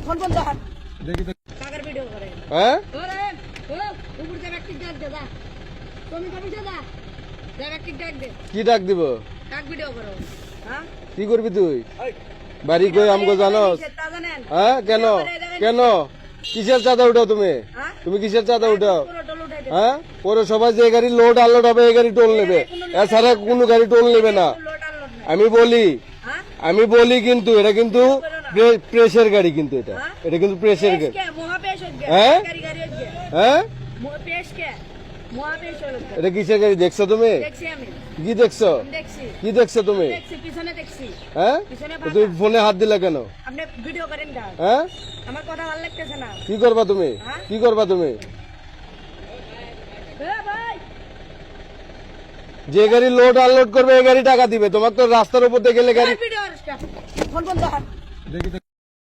Phone বন্ধ কর। দেখি দেখি। কাকার ভিডিও করে। হ্যাঁ ওরে ও উপর যা ব্যক্তি ডাক দে দা। তুমি কবি যা দা। যা ব্যক্তি ডাক দে। কি ডাক দিব? কাক ভিডিও করো। হ্যাঁ? কি করবি তুই? বাড়ি কই আমগো জানোস? তা জানেন? হ্যাঁ কেন কেন কিসের চাঁদা উঠাও তুমি? হ্যাঁ? তুমি কিসের চাঁদা উঠাও? পুরো টোল উঠাই দে। হ্যাঁ পৌরসভায় যে গাড়ি লোড আনলোড হবে এই গাড়ি টোল নেবে, এছাড়া কোনো গাড়ি টোল নেবে না। লোড আনলোড না। হ্যাঁ? আমি বলি কিন্তু এটা কিন্তু প্রেসের গাড়ি, কিন্তু এটা কিন্তু প্রেসের গাড়ি। পেশ কে মহাপেশ হচ্ছে। হ্যাঁ? গাড়ি গাড়ি হচ্ছে। হ্যাঁ পেশ কে মহাপেশ হলো। এটা কিসের গাড়ি দেখছো তুমি? দেখছি আমি। কি দেখছো? দেখছি। কি দেখছো তুমি? দেখছি পিছনে দেখছি। হ্যাঁ পিছনে তো তুমি ফোনে হাত দিলা কেন? আপনি ভিডিও করেন না। হ্যাঁ আমার কথা ভালো লাগতেছে না। কি করবা তুমি? হ্যাঁ? কি করবা তুমি? এ ভাই যে গাড়ি লোড আনলোড করবে এই গাড়ি টাকা দিবে, তোমার তো রাস্তার উপর দিয়ে গেলে গাড়ি ভিডিও ফোন বন্ধ কর। দেখি